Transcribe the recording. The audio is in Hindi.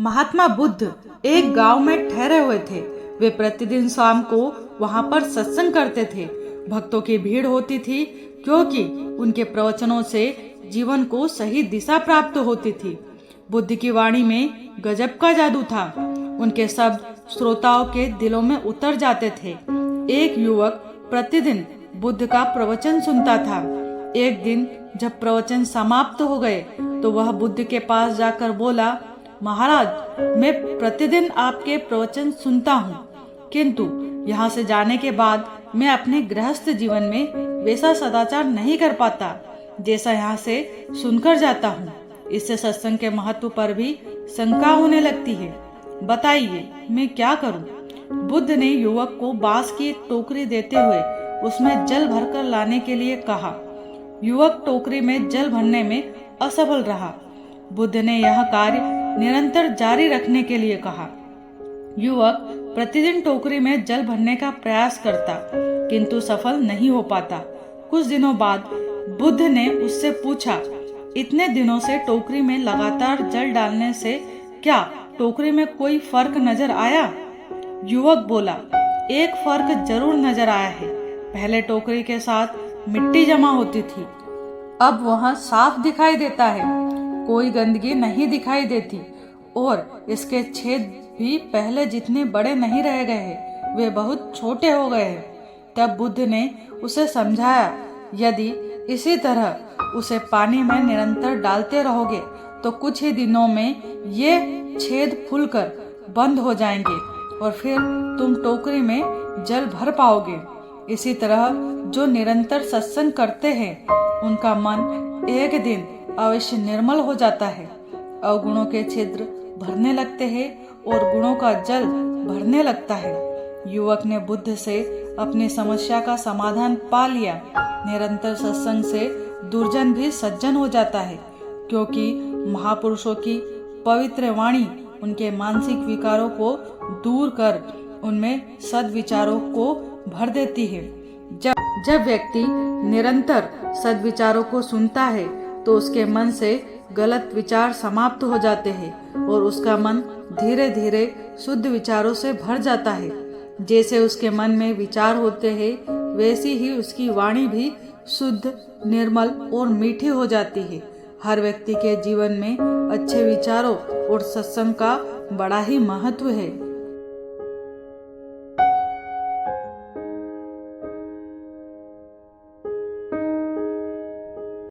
महात्मा बुद्ध एक गांव में ठहरे हुए थे। वे प्रतिदिन शाम को वहां पर सत्संग करते थे। भक्तों की भीड़ होती थी क्योंकि उनके प्रवचनों से जीवन को सही दिशा प्राप्त होती थी। बुद्ध की वाणी में गजब का जादू था। उनके शब्द श्रोताओं के दिलों में उतर जाते थे। एक युवक प्रतिदिन बुद्ध का प्रवचन सुनता था। एक दिन जब प्रवचन समाप्त हो गए तो वह बुद्ध के पास जाकर बोला, महाराज, मैं प्रतिदिन आपके प्रवचन सुनता हूँ, किंतु यहाँ से जाने के बाद मैं अपने गृहस्थ जीवन में वैसा सदाचार नहीं कर पाता जैसा यहाँ से सुनकर जाता हूँ। इससे सत्संग के महत्व पर भी शंका होने लगती है। बताइए मैं क्या करूँ? बुद्ध ने युवक को बांस की एक टोकरी देते हुए उसमें जल भरकर लाने के लिए कहा। युवक टोकरी में जल भरने में असफल रहा। बुद्ध ने यह कार्य निरंतर जारी रखने के लिए कहा। युवक प्रतिदिन टोकरी में जल भरने का प्रयास करता, किंतु सफल नहीं हो पाता। कुछ दिनों बाद बुद्ध ने उससे पूछा, इतने दिनों से टोकरी में लगातार जल डालने से क्या टोकरी में कोई फर्क नजर आया? युवक बोला, एक फर्क जरूर नजर आया है। पहले टोकरी के साथ मिट्टी जमा होती थी, अब वह साफ दिखाई देता है। कोई गंदगी नहीं दिखाई देती और इसके छेद भी पहले जितने बड़े नहीं रह गए हैं, वे बहुत छोटे हो गए हैं। तब बुद्ध ने उसे समझाया, यदि इसी तरह उसे पानी में निरंतर डालते रहोगे तो कुछ ही दिनों में ये छेद फूलकर बंद हो जाएंगे और फिर तुम टोकरी में जल भर पाओगे। इसी तरह जो निरंतर सत्संग करते हैं उनका मन एक दिन अवश्य निर्मल हो जाता है। अवगुणों के छिद्र भरने लगते हैं और गुणों का जल भरने लगता है। युवक ने बुद्ध से अपनी समस्या का समाधान पा लिया। निरंतर सत्संग से दुर्जन भी सज्जन हो जाता है, क्योंकि महापुरुषों की पवित्र वाणी उनके मानसिक विकारों को दूर कर उनमें सद्विचारों को भर देती है। जब व्यक्ति निरंतर सद्विचारों को सुनता है तो उसके मन से गलत विचार समाप्त हो जाते हैं और उसका मन धीरे धीरे शुद्ध विचारों से भर जाता है। जैसे उसके मन में विचार होते हैं वैसी ही उसकी वाणी भी शुद्ध, निर्मल और मीठी हो जाती है। हर व्यक्ति के जीवन में अच्छे विचारों और सत्संग का बड़ा ही महत्व है।